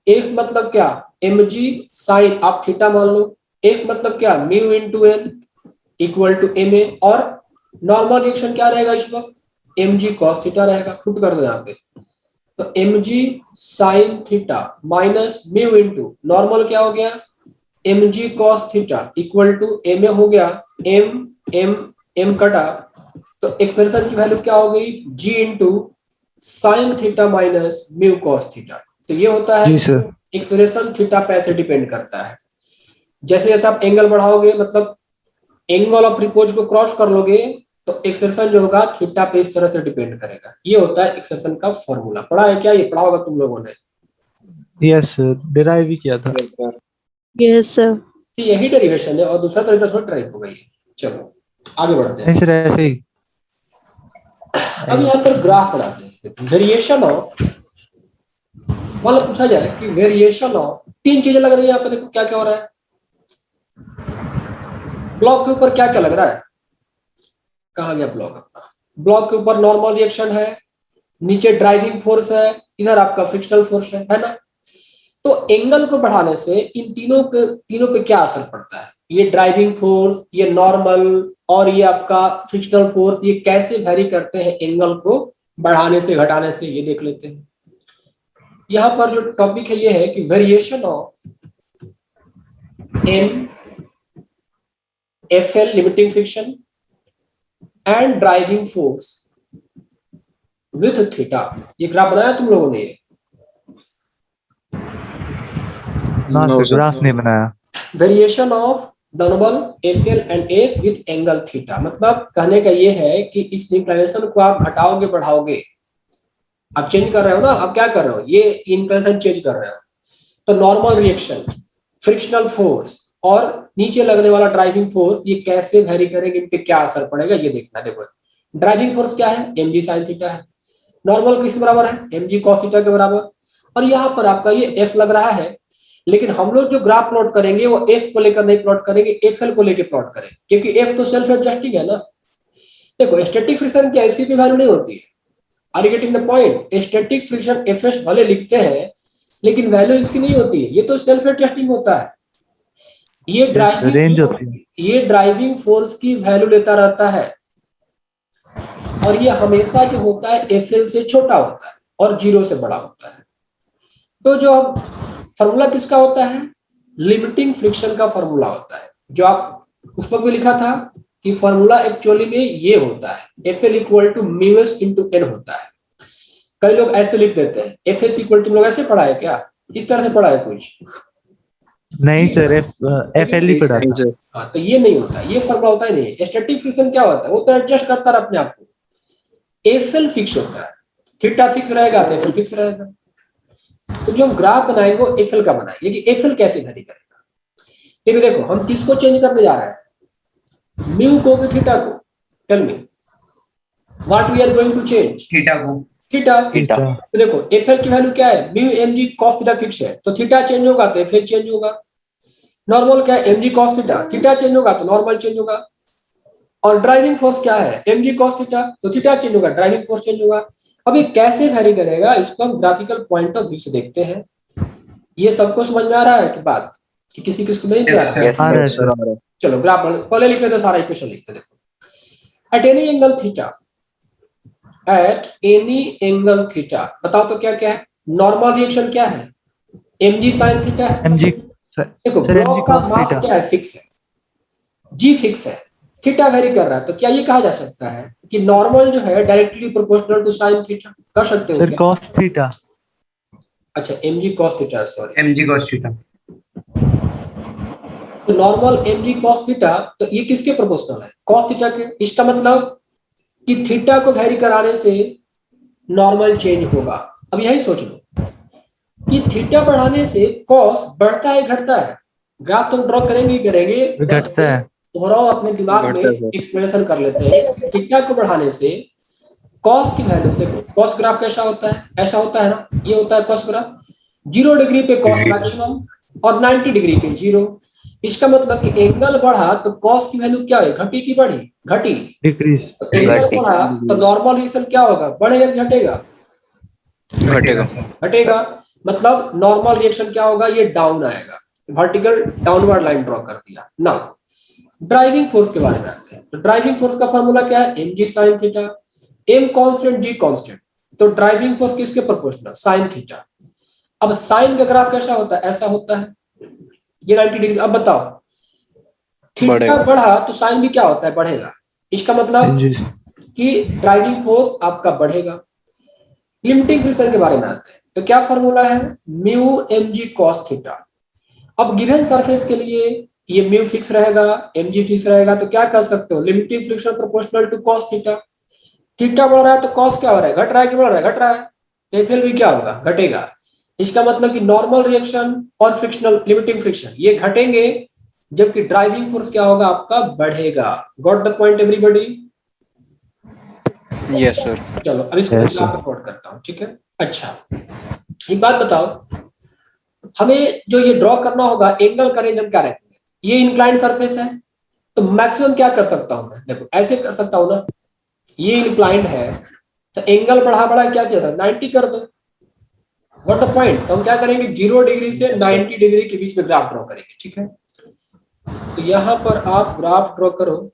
एफ मतलब क्या, एम जी साइन, आप थीटा मान लो। एफ मतलब क्या, mu into N equal to M A, और नॉर्मल रिएक्शन क्या रहेगा इस वक्त, एम जी कॉस थीटा रहेगा, पुट कर दो यहाँ पे। तो M G sine theta minus mu into normal क्या हो गया, M G cos theta equal to M A हो गया, एम एम एम कटा, तो एक्सप्रेशन की वैल्यू क्या हो गई, जी into sine theta minus mu cos theta. तो ये होता है जी सर। एक्सप्रेशन थीटा पे ऐसे डिपेंड करता है। जैसे जैसे आप एंगल बढ़ाओगे, मतलब एंगल ऑफ रिपोज को क्रॉस कर लोगे, तो एक्सप्रेशन जो होगा थीटा पे इस तरह से डिपेंड करेगा। ये होता है एक्सप्रेशन का फॉर्मूला। पढ़ा है क्या, ये पढ़ा होगा तुम लोगों ने? यस सर, डिराइव ही किया था। Yes sir. तो यही डेरिवेशन है और दूसरा तरीका थोड़ा ड्राइव होगा ये। चलो आगे बढ़ते हैं। नहीं सर, ऐसे ही। अब यहाँ पर ग्राफ बनाते हैं, वेरिएशन ऑफ, मतलब पूछा जाए कि वेरिएशन ऑफ, तीन चीजें लग रही है यहाँ पे, देखो क्या क्या हो रहा है। ब्लॉक के ऊपर क्या क्या लग रहा है, कहाँ गया ब्लॉक अपना, ब्लॉक के ऊपर नॉर्मल रिएक्शन है, नीचे ड्राइविंग फोर्स है, इधर आपका फ्रिक्शनल फोर्स है ना। तो एंगल को बढ़ाने से इन तीनों पे क्या असर पड़ता है, ये ड्राइविंग फोर्स, ये नॉर्मल और ये आपका फ्रिक्शनल फोर्स, ये कैसे वेरी करते हैं एंगल को बढ़ाने से घटाने से, ये देख लेते हैं। यहाँ पर जो टॉपिक है ये है कि variation of N F L limiting friction and driving force with theta. ये ग्राफ बनाया तुम लोगों ने? ये ना सर, ग्राफ नहीं बनाया। Variation of double F L and F with angle theta, मतलब कहने का ये है कि इस इंक्लिनेशन को आप घटाओगे बढ़ाओगे, आप चेंज कर रहे हो ना, आप क्या कर रहे हो, ये इंक्लिनेशन चेंज कर रहे हो, तो नॉर्मल रिएक्शन, फ्रिक्शनल फोर्स और नीचे लगने वाला ड्राइविंग फोर्स, ये कैसे वेरी करेंगे, इन पे क्या असर पड़ेगा, ये देखना। देखो ड्राइविंग फोर्स क्या है, एम जी साइन थीटा है, नॉर्मल किस बराबर है, एम जी कॉस थीटा के बराबर, और यहाँ पर आपका ये एफ लग रहा है। लेकिन हम लोग जो ग्राफ प्लॉट करेंगे वो एफ को लेकर नहीं प्लॉट करेंगे, एफ एल को लेकर प्लॉट करेंगे, क्योंकि एफ तो सेल्फ एडजस्टिंग है ना। देखो स्टैटिक फ्रिक्शन क्या, इसकी कोई वैल्यू नहीं होती है। Are you getting the point? Static friction F S भले लिखते हैं लेकिन वैल्यू इसकी नहीं होती है, ये तो सेल्फ एडजस्टिंग होता है। ये ड्राइविंग फोर्स की वैल्यू लेता रहता है, और ये हमेशा जो होता है एफ एल से छोटा होता है और जीरो से बड़ा होता है। तो जो अब फॉर्मूला किसका होता है, लिमिटिंग फ्रिक्शन का फॉर्मूला होता है, जो आप उस वक्त भी लिखा था कि फॉर्मूला एक्चुअली में ये होता है, F L equal to mu S into N होता है। कई लोग ऐसे लिख देते हैं, एफ एस इक्वल टू, लोग ऐसे पढ़ा है क्या, इस तरह से पढ़ा है कुछ? नहीं सर, एफ एल ही पढ़ा था। हाँ, तो ये नहीं होता, ये फॉर्मूला होता ही नहीं है। स्टैटिक फ्रिक्शन क्या होता है, वो तो एडजस्ट करता है अपने आप को, एफ एल फिक्स होता है, थीटा फिक्स रहेगा तो एफ एल फिक्स रहेगा। तो जो हम ग्राफ बनाएंगे वो एफ एल का बनाएंगे, कि एफ एल कैसे वेरी करेगा। ठीक है, देखो हम किसको चेंज करने जा रहे हैं, म्यू को कि थीटा को, tell me what we are going to change, theta को। थीटा। थीटा। तो देखो एफ एल की वैल्यू क्या है, mu M G cos theta fix है, तो थीटा चेंज होगा तो एफ एल चेंज होगा। नॉर्मल क्या है, M G cos theta, theta change होगा तो नॉर्मल चेंज होगा। और ड्राइविंग फोर्स क्या है, एम जी कॉस थीटा, तो थीटा चेंज होगा ड्राइविंग फोर्स चेंज होगा। अब ये कैसे वेरी करेगा, इसको हम ग्राफिकल पॉइंट ऑफ व्यू से देखते हैं। ये सबको समझ में आ रहा है कि बात, कि किसी किसको नहीं आ रहा है? Yes, आ रहा है sir. सर। चलो ग्राफ पहले लिख लेते, सारा इक्वेशन लिखते। देखो at any angle theta, at any angle theta, बताओ तो क्या क्या है, नॉर्मल रिएक्शन क्या है, एम जी साइन थीटा है। एम जी देखो सर, ब्लॉक का cos मास थीटा। क्या है, फिक्स है, जी फिक्स है, थीटा वेरी कर रहा है, तो क्या ये कहा जा सकता है कि नॉर्मल जो है directly proportional to sine theta, कर सकते हो सर क्या? Cos theta. अच्छा M G cos theta, sorry, mg cos theta. तो normal M G cos theta, तो ये किसके प्रोपोर्शनल है, कॉस थीटा के। इसका मतलब कि थीटा को वेरी कराने से नॉर्मल चेंज होगा। अब यही सोच लो, कि थीटा बढ़ाने से कॉस बढ़ता है घटता है? ग्राफ तो ड्रॉ करेंगे ही करेंगे, बस घटता है। दोहराओ अपने दिमाग में, एक्सप्लेनेशन कर लेते हैं। थीटा को बढ़ाने से कॉस की वैल्यू, देखो कॉस ग्राफ कैसा होता है, ऐसा होता है ना, ये होता है कॉस ग्राफ। 0 डिग्री पे कॉस मैक्सिमम और 90 डिग्री पे 0। इसका मतलब कि एंगल बढ़ा तो कॉस की वैल्यू क्या है, घटी की बढ़ी? घटी। डिक्रीज। एंगल घटी। बढ़ा तो नॉर्मल रिएक्शन क्या होगा, बढ़ेगा कि घटेगा? घटेगा। घटेगा। मतलब नॉर्मल रिएक्शन क्या होगा, ये डाउन आएगा। वर्टिकल डाउनवर्ड लाइन ड्रॉ कर दिया ना। ड्राइविंग फोर्स के बारे में आते हैं। तो ड्राइविंग फोर्स का फॉर्मूला क्या है, mg sin theta. m constant, g constant, तो ड्राइविंग फोर्स किसके प्रोपोर्शनल, sin थीटा। अब साइन का ग्राफ कैसा होता है, ऐसा होता है, ये 90 डिग्री। अब बताओ थीटा बढ़ा तो साइन भी क्या होता है, बढ़ेगा। इसका मतलब कि ड्राइविंग फोर्स आपका बढ़ेगा। लिमिटिंग फ्रिक्शन के बारे में आते हैं। तो क्या फॉर्मूला है, म्यू mg cos थीटा। अब गिवन सरफेस के लिए ये म्यू फिक्स रहेगा, mg फिक्स रहेगा, तो क्या कर सकते हो, limiting friction proportional to cos theta. Theta बढ़ रहा है तो cos क्या हो रहा है, घट रहा है कि बढ़ रहा है, घट रहा है, तो फिर भी क्या होगा, घटेगा। इसका मतलब कि नॉर्मल रिएक्शन और फ्रिक्शनल लिमिटिंग फ्रिक्शन ये घटेंगे, जबकि ड्राइविंग फोर्स क्या होगा, आपका बढ़ेगा। Got the point everybody? Yes sir. चलो अब इसको रिकॉर्ड करता हूँ, ठीक है। अच्छा एक बात बताओ, हमें जो ये ड्रॉ करना होगा, एंगल का रेंज हम क्या रखेंगे, ये इंक्लाइंड सरफेस है, तो मैक्सिमम क्या कर सकता हूं मैं, देखो ऐसे कर सकता हूं ना, ये इंक्लाइंड है तो एंगल बढ़ा बढ़ा क्या किया था, 90 कर दो। व्हाट द पॉइंट, तो हम क्या करेंगे, 0 डिग्री से 90 डिग्री के बीच में ग्राफ ड्रॉ करेंगे, ठीक है। तो यहां पर आप ग्राफ ड्रॉ करो,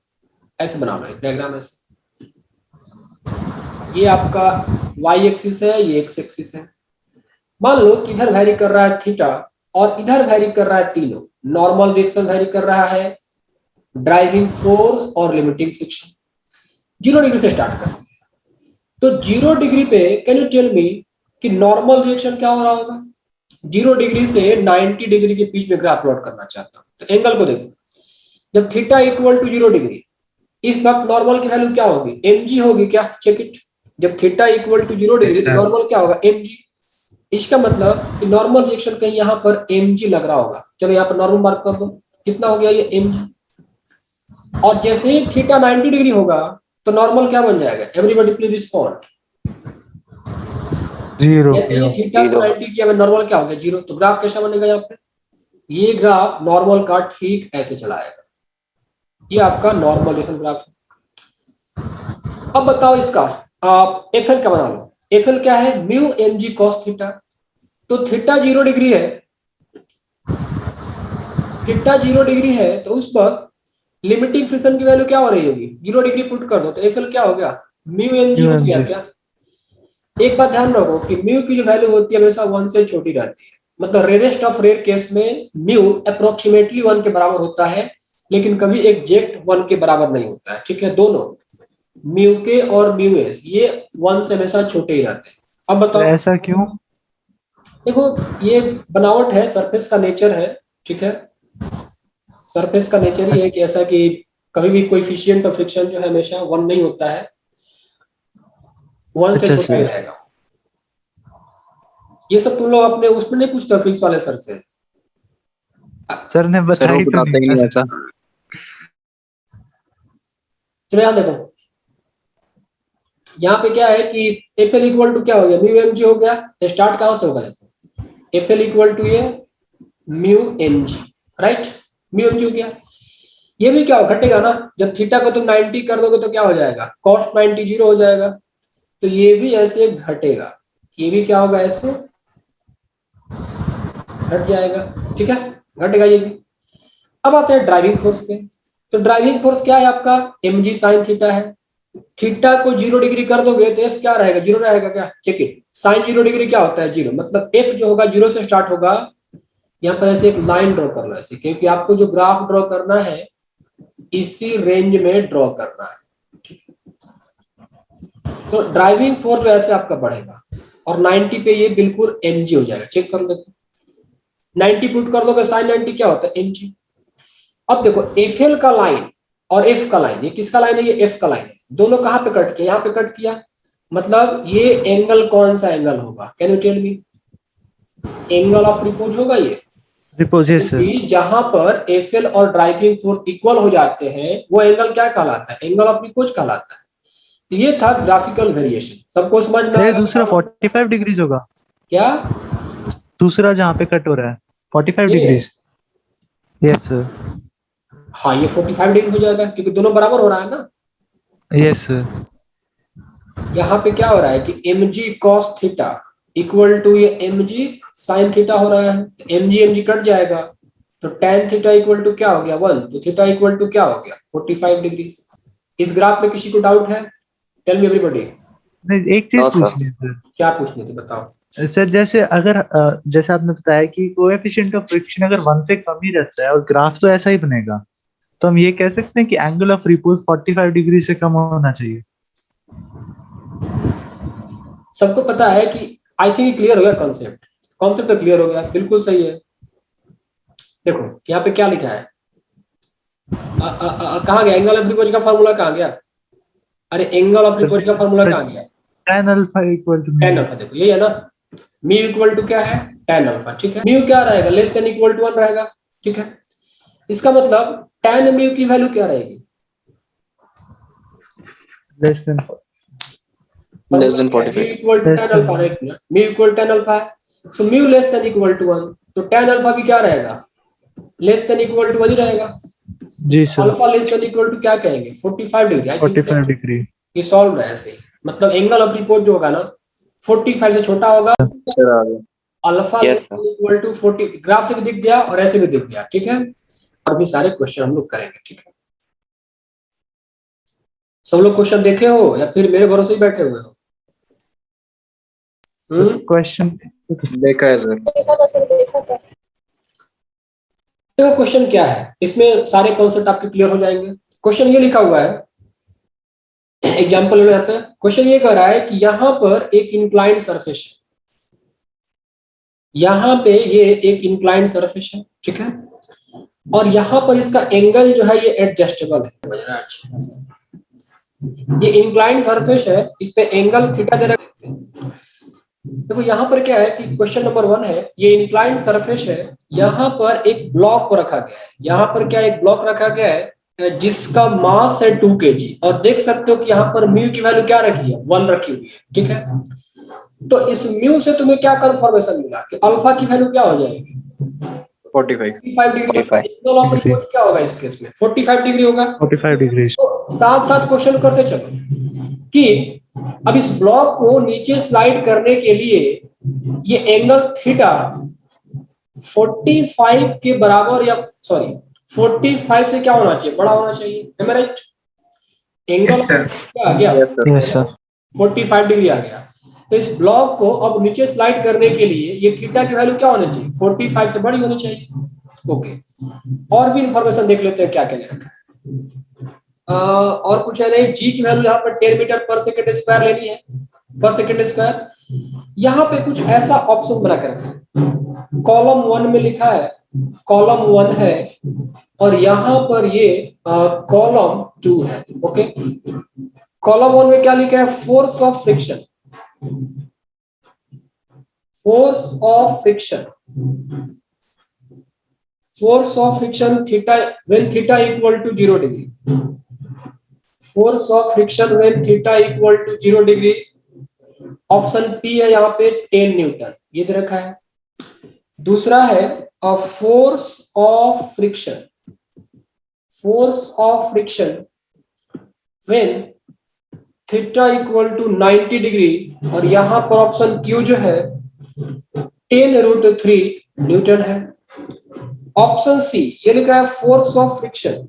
ऐसे बना लो एक डायग्राम ऐसे। ये आपका y एक्सिस है, ये x एक्सिस है। मान लो कि इधर वैरी कर रहा है थीटा और इधर वैरी कर रहा है तीनों। नॉर्मल रिएक्शन वैरी कर रहा है, ड्राइविंग फोर्स और लिमिटिंग फ्रिक्शन। 0 डिग्री से स्टार्ट कर, तो 0 डिग्री पे कैन यू टेल मी कि नॉर्मल रिएक्शन क्या हो रहा होगा। 0 डिग्री से 90 डिग्री के बीच में ग्राफ प्लॉट करना चाहता हूं, तो एंगल को देखो, जब थीटा इक्वल टू 0 डिग्री, इस वक्त नॉर्मल की वैल्यू क्या होगी, mg होगी क्या, चेक इट। जब थीटा इक्वल टू 0 डिग्री तो नॉर्मल क्या होगा, mg। इसका मतलब कि नॉर्मल रिएक्शन कहीं यहाँ पर mg लग रहा होगा। चलो यहाँ पर नॉर्मल मार्क कर दो, कितना हो गया ये mg। और जैसे ही थीटा 90 डिग्री होगा तो नॉर्मल क्या बन जाएगा, एवरीबॉडी प्लीज रिस्पॉन्ड। 0। जैसे ही थीटा को 90 किया नॉर्मल क्या हो गया, 0। तो ग्राफ कैसा बनेगा यहाँ पे, ये ग्राफ नॉर्मल का ठीक ऐसे चला आएगा। ये आपका नॉर्मल रिएक्शन ग्राफ है। अब बताओ इसका आप एफएल का बना लो। एफएल क्या है, म्यू mg cos थीटा। तो थीटा 0 डिग्री है, थीटा 0 डिग्री है, तो उस वक्त लिमिटिंग फ्रिक्शन की वैल्यू क्या हो रही होगी, 0 डिग्री पुट कर दो तो एफएल क्या हो गया, म्यू mg हो गया क्या। एक बात ध्यान रखो कि म्यू की जो वैल्यू होती है हमेशा 1 से छोटी रहती है। मतलब रेयरेस्ट ऑफ रेयर केस में म्यू अप्रोक्सीमेटली 1 के बराबर होता है, लेकिन कभी एग्जैक्ट 1 के बराबर नहीं होता है, ठीक है। दोनों म्यू के और म्यू एस ये 1 से हमेशा छोटे ही रहते हैं। अब बताओ ऐसा क्यों? देखो ये बनावट है, सरफेस का नेचर है, ठीक है। सरफेस का नेचर ये है कि ऐसा कि कभी भी कोएफिशिएंट ऑफ फ्रिक्शन जो है हमेशा 1 नहीं होता है, 1 से छोटा ही रहेगा। ये सब तुम लोग अपने उसमें नहीं पूछते फिजिक्स वाले सर से, सर ने बताया तो नहीं ऐसा। चलो यहाँ देखो, यहाँ पे क्या है कि एफएल इक्वल टू क्या हो गया, म्यू mg हो गया। तो स्टार्ट कहां से होगा, देखो एफएल इक्वल टू ये mu mg, right, mu mg हो गया। ये भी क्या हो, घटेगा ना, जब थीटा को तुम 90 कर दोगे तो क्या हो जाएगा, cos 90 0 हो जाएगा। तो ये भी ऐसे घटेगा, ये भी क्या होगा, ऐसे घट जाएगा, ठीक है, घटेगा ये भी। अब आते हैं ड्राइविंग फोर्स पे। तो ड्राइविंग फोर्स क्या है आपका, mg sin थीटा है। थीटा को 0 डिग्री कर दोगे तो एफ क्या रहेगा, 0 रहेगा क्या, चेक इट। साइन 0 डिग्री क्या होता है, 0। मतलब एफ जो होगा 0 से स्टार्ट होगा। यहाँ पर ऐसे एक लाइन ड्रॉ करना है ऐसे, क्योंकि आपको जो ग्राफ ड्रॉ करना है इसी रेंज में ड्रॉ करना है। तो ड्राइविंग फोर्स जो ऐसे आपका बढ़ेगा और 90 पे ये बिल्कुल mg हो जाएगा, चेक कर लो। 90 पुट कर दोगे साइन 90 क्या होता है, mg। अब देखो एफएल का लाइन और एफ का लाइन, ये किसका लाइन है, ये एफ का लाइन है। दोनों कहां पे कट किया, यहाँ पे कट किया। मतलब ये एंगल कौन सा एंगल होगा, can you tell me. Angle of repose होगा ये, रिपोज, यस सर। क्योंकि जहां पर एफएल और ड्राइविंग फोर्स इक्वल हो जाते हैं वो एंगल क्या कहलाता है, एंगल ऑफ रिपोज कहलाता है। तो ये था ग्राफिकल वेरिएशन, सबको समझ में सर आएगा? दूसरा 45 डिग्रीज होगा, क्या दूसरा जहाँ पे कट हो रहा है 45 ये? डिग्रीज। Yes sir. हाँ ये 45 डिग्री हो जाएगा क्योंकि दोनों बराबर हो रहा है ना। Yes sir. यहाँ पे क्या हो रहा है कि mg cos theta equal to ये mg sin थीटा हो रहा है, mg mg कट जाएगा तो tan थीटा इक्वल टू क्या हो गया 1, तो थीटा इक्वल टू क्या हो गया 45 डिग्री। इस ग्राफ में किसी को डाउट है? Tell me everybody. नहीं, एक चीज नो सर। पूछनी है सर। क्या पूछनी थी बताओ। सर जैसे अगर जैसे आपने बताया कि कोएफिशिएंट ऑफ फ्रिक्शन अगर 1 से कम ही रहता है और ग्राफ तो ऐसा ही बनेगा, तो हम ये कह सकते हैं कि एंगल ऑफ रिपोज 45 डिग्री से कम होना चाहिए। सबको पता है कि आई थिंक क्लियर हो गया कॉन्सेप्ट, कॉन्सेप्ट क्लियर हो गया, बिल्कुल सही है। देखो यहाँ पे क्या लिखा है, कहाँ गया एंगल ऑफ रिपोज का फॉर्मूला, कहाँ गया? अरे एंगल ऑफ रिपोज का फॉर्मूला कहाँ गया? tan alpha equal to tan alpha, देखो यही है ना, म्यू इक्वल टू क्या है tan अल्फा, ठीक है। म्यू क्या रहेगा, लेस देन इक्वल टू 1 रहेगा, ठीक है। इसका मतलब tan म्यू की वैल्यू क्या रहेगी? Less than Less than 45. Equal to tan alpha, right ना, म्यू इक्वल tan अल्फा है, so mu less than equal to 1, तो tan अल्फा भी क्या रहेगा, लेस देन इक्वल टू 1 ही रहेगा। जी sir. Alpha less than equal to क्या कहेंगे 45 डिग्री। I think 45 degree. ये सॉल्व है ऐसे ही, मतलब एंगल ऑफ रिपोज जो होगा ना 45 से छोटा होगा, सर आ गया। Alpha Yes, sir. Equal to 40, graph से भी दिख गया और ऐसे भी दिख गया, ठीक है। और भी सारे क्वेश्चन हम लोग करेंगे, ठीक है। सब लोग क्वेश्चन देखे हो या फिर मेरे भरोसे ही बैठे हुए हो? क्वेश्चन देखा है सर। तो क्वेश्चन क्या है, इसमें सारे कॉन्सेप्ट आपके क्लियर हो जाएंगे। क्वेश्चन ये लिखा हुआ है, एग्जाम्पल यहाँ पे क्वेश्चन ये कह रहा है कि यहाँ पर एक इंक्लाइंड सरफेस है, यहाँ पे ये एक इंक्लाइंड सरफेस है, ठीक है, और यहाँ पर इसका एंगल जो है ये एडजस्टेबल है। ये इंक्लाइंड सरफेस है, इस पे एंगल थीटा दे रखते हैं। देखो यहाँ पर क्या है कि क्वेश्चन नंबर 1 है, ये इंक्लाइंड सरफेस है, यहाँ पर एक ब्लॉक को रखा गया है, यहाँ पर क्या एक ब्लॉक रखा गया है जिसका मास है 2 kg, और देख सकते हो कि यहाँ पर म्यू की वैल्यू क्या रखी है 1 रखी हुई है, ठीक है। तो इस म्यू से तुम्हें क्या कंफर्मेशन मिला कि अल्फा की वैल्यू क्या हो जाएगी 45 डिग्री। 45 एंगल ऑफ रिपोज क्या होगा इस केस में 45 डिग्री होगा। 45 डिग्री। तो साथ साथ क्वेश्चन करते चलो कि अब इस ब्लॉक को नीचे स्लाइड करने के लिए ये एंगल थीटा 45 के बराबर या सॉरी 45 से क्या होना चाहिए, बड़ा होना चाहिए, है राइट? एंगल क्या आ गया यस सर। 45 डिग्री आ गया। तो इस ब्लॉक को अब नीचे स्लाइड करने के लिए ये थीटा की वैल्यू क्या होनी चाहिए 45 से बड़ी होनी चाहिए। ओके, और भी इंफॉर्मेशन देख लेते हैं क्या क्या रखा है। और कुछ है नहीं, जी की वैल्यू यहाँ पर 10 मीटर पर सेकंड स्क्वायर लेनी है, पर सेकंड स्क्वायर। यहाँ पे कुछ ऐसा ऑप्शन बना कर कॉलम 1 में लिखा है, कॉलम 1 है और यहाँ पर ये कॉलम 2 है। ओके, कॉलम 1 में क्या लिखा है, force of friction, force of friction, force of friction theta when theta equal to 0 degree, force of friction when theta equal to 0 degree. Option B है यहाँ पे 10 न्यूटन, ये दे रखा है। दूसरा है force of friction, force of friction when theta equal to 90 degree, और यहाँ पर ऑप्शन क्यू जो है 10√3 न्यूटन है। ऑप्शन सी ये लिखा है force of friction,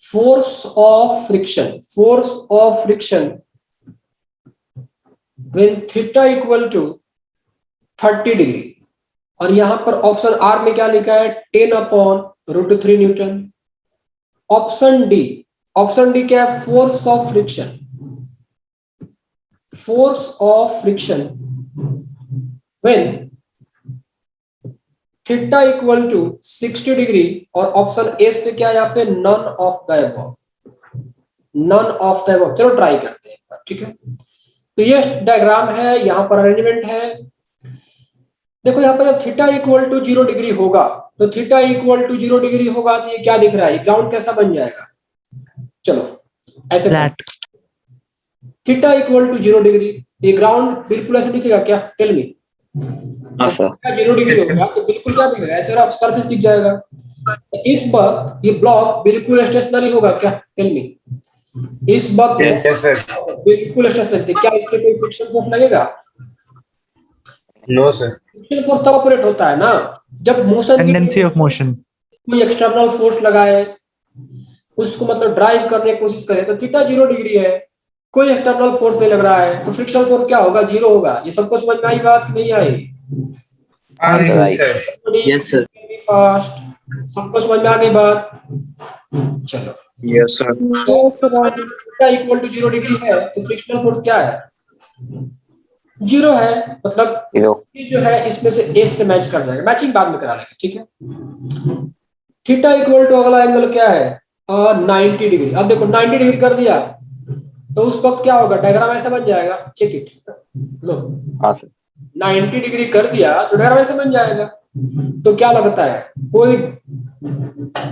force of friction, force of friction when theta equal to 30 degree, और यहां पर ऑप्शन आर में क्या लिखा है 10/√3 newton. Option D, option D क्या है, force of friction, force of friction when theta equal to 60 degree, और ऑप्शन एस पे क्या है यहाँ पे none of the above, none of the above. चलो ट्राई करते हैं एक बार, ठीक है। तो ये डायग्राम है, यहाँ पर अरेंजमेंट है। देखो यहाँ पर जब थीटा इक्वल टू 0 डिग्री होगा, तो थीटा इक्वल टू 0 डिग्री होगा तो ये क्या दिख रहा है, ग्राउंड कैसा बन जाएगा? चलो ऐसे flat. Theta equal to 0 degree, ये ग्राउंड बिल्कुल ऐसे दिखेगा क्या? Tell me. हाँ सर। 0 डिग्री होगा तो बिल्कुल क्या दिखेगा? ऐसे रफ सरफेस दिख जाएगा। तो इस वक्त ये ब्लॉक बिल्कुल स्टेशनरी होगा क्या? Tell me. इस वक्त बिल्कुल स्टेशनरी, क्या इस पे कोई फ्रिक्शन फोर्स लगेगा? No sir. फ्रिक्शन फोर्स तब ऑपरेट होता है ना जब मोशन टेंडेंसी ऑफ मोशन। कोई एक्सटर्नल फोर्स लगाए, उसको मतलब ड्राइव करने की कोशिश करे। तो थीटा 0 डिग्री है, कोई एक्सटर्नल फोर्स नहीं लग रहा है, तो फ्रिक्शन फोर्स क्या होगा? 0 होगा। ये सबको समझ में आई बात कि नहीं आई? Yes sir. फास्ट, सबको समझ में आ गई बात? चलो, yes sir. Yes, sir. Theta equal to 0 degree है तो फ्रिक्शनल फोर्स क्या है? 0 है। मतलब 0। ये जो है इसमें से एस से मैच कर जाएगा, मैचिंग बाद में करा लेंगे, ठीक है। थीटा इक्वल टू अगला एंगल क्या है? 90 डिग्री। अब देखो 90 डिग्री कर दिया तो उस वक्त क्या होगा? डायग्राम ऐसा बन जाएगा, चेक इट। लो, हाँ सर। 90 डिग्री कर दिया तो डायग्राम ऐसा बन जाएगा। तो क्या लगता है, कोई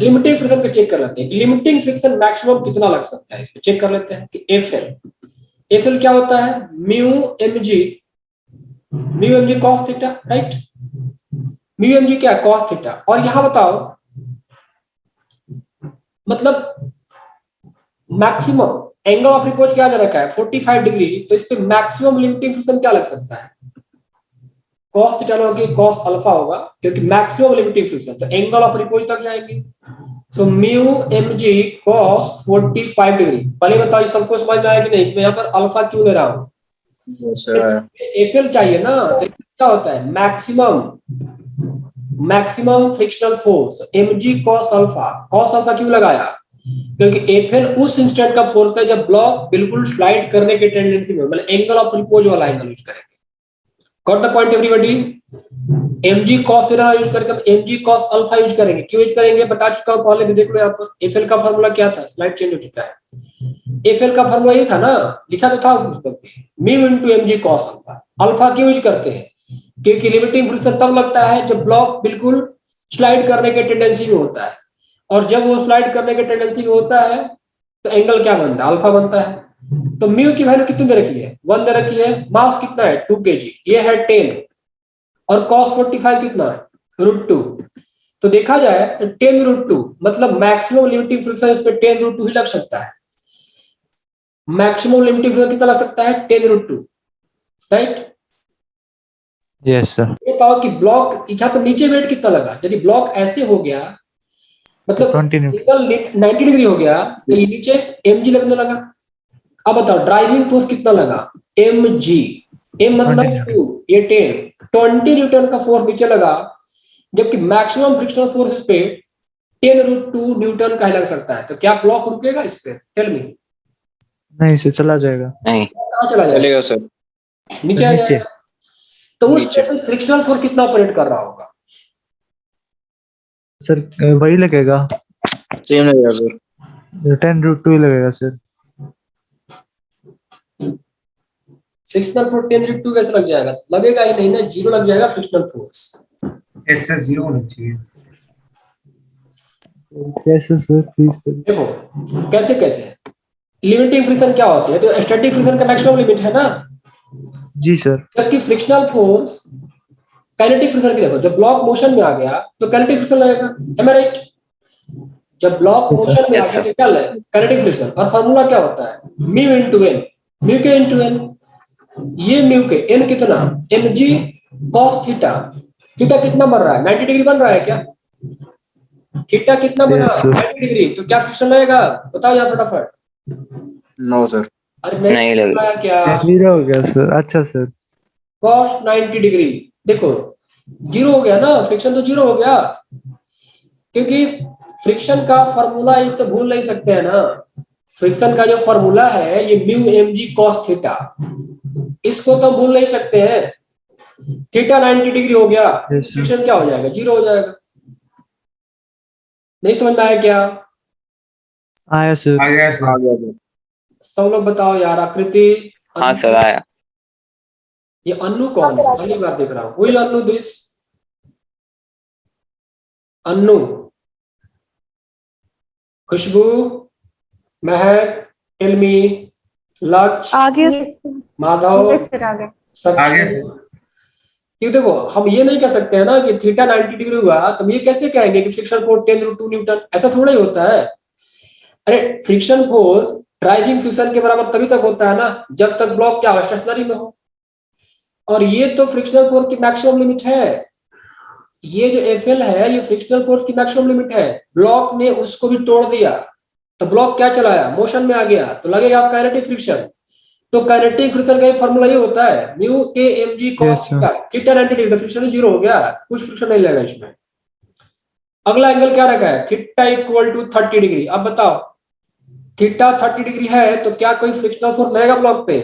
लिमिटिंग फ्रिक्शन पे चेक कर लेते हैं। लिमिटिंग फ्रिक्शन मैक्सिमम कितना लग सकता है, इस पे चेक कर लेते हैं कि एफएल क्या होता है? Mu MG cos theta, right? Mu MG क्या है? Cos theta. और यहां बताओ, मतलब मैक्सिमम एंगल ऑफ रिपोर्ट क्या दे रखा है? 45 डिग्री। तो इस पे मैक्सिमम लिमिटिंग फ्रिक्शन क्या लग सकता है? कॉस थीटा ना कि कॉस अल्फा होगा, क्योंकि मैक्सिमम लिमिटिंग फ्रिक्शन तो एंगल ऑफ रिपोर्ट तक जाएंगे। So mu MG cos 45 degree. पहले बताओ ये सबको समझ में आया कि नहीं? मैं यहाँ पर अल्फा क्यों ले रहा हूँ? Yes sir. एफएल चाहिए ना, तो क्या होता है? Maximum frictional force MG cos alpha. Cos alpha क्यों लगाया? क्योंकि एफएल उस इंस्टेंट का फोर्स है जब ब्लॉक बिल्कुल स्लाइड करने के टेंडेंसी में, मतलब एंगल ऑफ रिपोज वाला एंगल यूज करेंगे। Got the point everybody? mg cos theta use करके हम mg cos अल्फा यूज करेंगे। क्यों यूज करेंगे बता चुका हूं, पहले भी देख लो। यहाँ पर एफएल का फार्मूला क्या था? स्लाइड चेंज हो चुका है। एफएल का फार्मूला ये था ना, लिखा तो था उस पर, mu into mg cos alpha. Alpha क्यों यूज करते हैं? क्योंकि लिमिटिंग फ्रिक्शन तब लगता है जब ब्लॉक बिल्कुल स्लाइड करने के टेंडेंसी में होता है, और जब वो स्लाइड करने के टेंडेंसी में होता है तो एंगल क्या बनता है? अल्फा बनता है। तो म्यू की वैल्यू कितनी दे रखी है? 1 दे रखी है। मास कितना है? 2 kg, ये है 10। और cos 45 कितना? √2। तो देखा जाए तो 10 √2, मतलब मैक्सिमम लिमिटिंग फ्रिक्शन इस पे 10 √2 ही लग सकता है। मैक्सिमम लिमिटिंग फ्रिक्शन कितना लग सकता है? 10 √2, राइट? Yes sir. ये बताओ कि ब्लॉक यहाँ पर नीचे वेट कितना लगा? यदि ब्लॉक ऐसे हो गया, मतलब 90 डिग्री हो गया, तो ये नीचे mg लगने लगा। अब बताओ ड्राइविंग फोर्स कितना लगा? mg, m मतलब 2, ये 20 न्यूटन का फोर्स नीचे लगा, जबकि मैक्सिमम फ्रिक्शनल फोर्स इस पे 10 √2 न्यूटन का ही लग सकता है। तो क्या ब्लॉक रुकेगा इस पे? Tell me. नहीं से चला जाएगा। नहीं। कहाँ चला जाएगा? चलेगा सर। नीचे आ जाएगा। तो उस नीचे। केस में फ्रिक्शनल फोर्स कितना ऑपरेट कर रहा होगा? सर वही लगेगा, सेम लगेगा सर। 10 √2 ही लगेगा सर। फ्रिक्शनल फोर्स 10 √2 कैसे लग जाएगा? लगेगा ही नहीं ना, 0 लग जाएगा फ्रिक्शनल फोर्स। ऐसा 0 होना चाहिए। कैसे सर? Please sir. देखो कैसे कैसे लिमिटिंग फ्रिक्शन क्या होती है? तो स्टैटिक फ्रिक्शन का मैक्सिमम लिमिट है ना, जी सर। जबकि फ्रिक्शनल फोर्स काइनेटिक फ्रिक्शन की। देखो जब ब्लॉक मोशन में आ गया तो काइनेटिक फ्रिक्शन लगेगा, am I right? जब ब्लॉक मोशन में आ गया तो क्या लगेगा? Kinetic friction. और फार्मूला क्या होता है? म्यू इनटू एन, म्यू के इनटू एन। ये म्यू के एन कितना? mg cos theta. थीटा कितना बन रहा है? 90 डिग्री बन रहा है क्या? थीटा कितना बना? Yes, sir. 90 डिग्री। तो क्या फ्रिक्शन लगेगा? बताओ यार फटाफट। No sir. अरे नहीं लगेगा। क्या? 0 हो गया सर। अच्छा सर। cos 90 degree. देखो 0 हो गया ना, फ्रिक्शन तो 0 हो गया, क्योंकि फ्रिक्शन का फॉर्मूला ये तो भूल नहीं सकते हैं ना। फ्रिक्शन का जो फॉर्मूला है ये म्यू mg cos थीटा, इसको तो भूल नहीं सकते हैं। थीटा 90 डिग्री हो गया, Yes, sir. फ्रिक्शन क्या हो जाएगा? 0 हो जाएगा। नहीं समझ में आया क्या? आया सर। आ गया सर। आ गया सर। सब लोग बताओ यार। आकृति, हाँ सर आया। ये अन्नू कौन है? पहली बार देख रहा हूँ। हुई Annu this? Annu, Khushboo, Mahak, tell me, लक्ष्य, आगे माधव, आगे साक्षी। क्योंकि देखो हम ये नहीं कह सकते हैं ना कि थीटा 90 डिग्री हुआ तो हम ये कैसे कहेंगे कि फ्रिक्शन फोर्स 10√2 न्यूटन, ऐसा थोड़ा ही होता है। अरे फ्रिक्शन फोर्स ड्राइविंग फ्रिक्शन के बराबर तभी तक होता है ना जब तक ब्लॉक क्या हो, स्टेशनरी में हो। और ये तो फ्रिक्शनल फोर्स की मैक्सिमम लिमिट है। ये जो एफएल है ये फ्रिक्शनल फोर्स की मैक्सिमम लिमिट है। ब्लॉक ने उसको भी तोड़ दिया तो ब्लॉक क्या चलाया, मोशन में आ गया, तो लगेगा काइनेटिक फ्रिक्शन। तो काइनेटिक फ्रिक्शन का एक फार्मूला ये होता है mu K M G cos Yes, sir. Theta. Theta 90 degree, friction 0 हो गया, कुछ फ्रिक्शन नहीं लगेगा इसमें। अगला एंगल क्या रखा है, थीटा इक्वल टू 30 डिग्री। अब बताओ थीटा 30 डिग्री है तो क्या कोई फ्रिक्शनल फोर्स लगेगा ब्लॉक पे?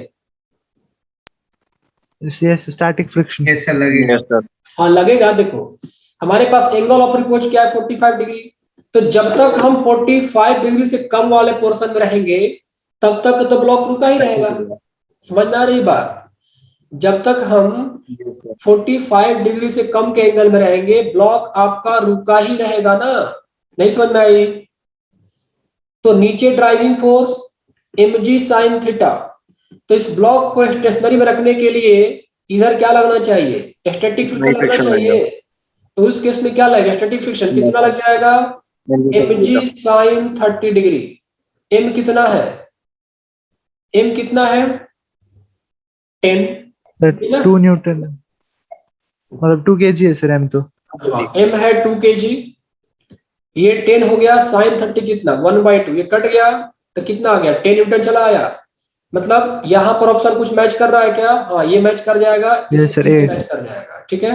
yes, static friction. ऐसा लगेगा। Yes, sir. हाँ लगेगा। देखो हमारे पास एंगल ऑफ रिपोर्ट क्या है, 45 डिग्री। तो जब तक हम 45 डिग्री से कम वाले पोर्शन में रहेंगे तब तक तो ब्लॉक रुका ही रहेगा। समझ में आ रही बात? जब तक हम 45 डिग्री से कम के एंगल में रहेंगे ब्लॉक आपका रुका ही रहेगा ना। नहीं समझ में आई? तो नीचे driving force mg sin theta. तो इस ब्लॉक को स्टेशनरी में रखने के लिए इधर क्या लगना चाहिए, स्टैटिक फ्रिक्शन लगना friction चाहिए। तो उस केस में क्या लगेगा, स्टैटिक फ्रिक्शन कितना लग जाएगा, mg sin 30 डिग्री। m कितना है, m कितना है 10, That 2 Newton. मतलब 2 kg है सर m तो। m है 2 kg, ये 10 हो गया, sin 30 कितना 1/2, ये कट गया तो कितना आ गया 10 न्यूटन चला आया। मतलब यहाँ पर ऑप्शन कुछ मैच कर रहा है क्या? हाँ ये मैच कर जाएगा, Yes, sir, इससे 8. मैच कर जाएगा। ठीक है,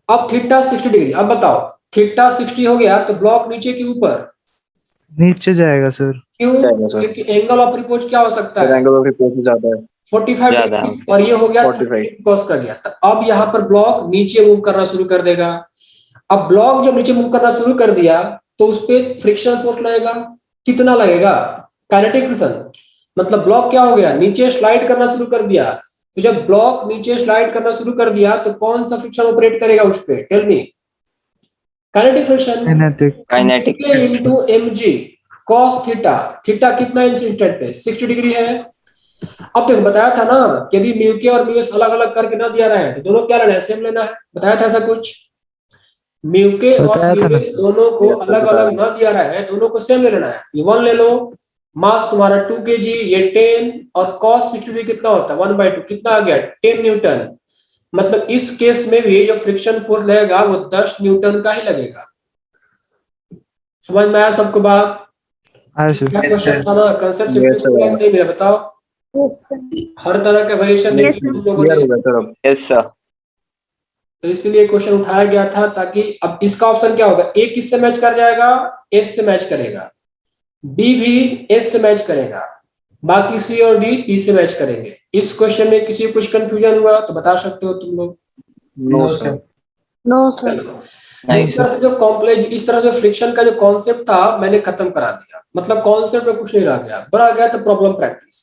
अब थीटा 60 डिग्री। अब बताओ थीटा 60 हो गया तो ब्लॉक नीचे के ऊपर, नीचे जाएगा सर। क्यों? जाएगा, सर। क्योंकि एंगल ऑफ रिपोर्ट क्या हो सकता है, एंगल ऑफ रिपोर्ट ज्यादा है। 45 ज्यादा डिग्री, और ये हो गया 45. कॉस कर गया। तो अब यहाँ पर ब्लॉक नीचे मूव करना शुरू कर देगा। अब ब्लॉक जब नीचे मूव करना शुरू कर दिया तो उस पे फ्रिक्शनल फोर्स लगेगा। कितना लगेगा, काइनेटिक फ्रिक्शन। मतलब ब्लॉक क्या हो गया, नीचे स्लाइड करना शुरू कर दिया। तो जब ब्लॉक नीचे स्लाइड करना शुरू कर दिया तो कौन सा फ्रिक्शन ऑपरेट करेगा उस पे, tell me. Kinetic friction kinetic into mg cos theta. Theta कितना इंस्टेंट पे 60 डिग्री है। अब देखो बताया था ना कि यदि म्यू के और म्यू एस अलग अलग करके ना दिया रहा है तो दोनों क्या लेना है, सेम लेना है। बताया था ऐसा कुछ, म्यू के और बताया था म्यू ना। एस दोनों को अलग अलग ना दिया रहा है, दोनों को सेम ले लेना है। ये 1 ले लो, मास तुम्हारा 2 kg, ये 10, और cos 60 डिग्री कितना होता है 1/2, कितना आ गया 10 न्यूटन। मतलब इस केस में भी जो फ्रिक्शन फोर्स लगेगा वो 10 न्यूटन का ही लगेगा। समझ में आया सबको बात? हाँ सर। क्या क्वेश्चन था ना, कंसेप्ट Yes, sir. नहीं मेरा बताओ। हर तरह का वेरिएशन Yes, देखिए तुम लोगों क्लियर ने, हो गया सर अब। Yes sir. तो इसलिए क्वेश्चन उठाया गया था ताकि अब इसका ऑप्शन क्या होगा, ए किससे मैच कर जाएगा, एस से मैच करेगा, बी भी एस से मैच करेगा, बाकी सी और डी टी से मैच करेंगे। इस क्वेश्चन में किसी को कुछ कंफ्यूजन हुआ तो बता सकते हो तुम लोग। No sir. no sir. नहीं इस तरह से जो कॉम्प्लेक्स, इस तरह जो फ्रिक्शन का जो कॉन्सेप्ट था मैंने खत्म करा दिया। मतलब कॉन्सेप्ट में कुछ नहीं रह गया, बड़ा गया तो प्रॉब्लम प्रैक्टिस।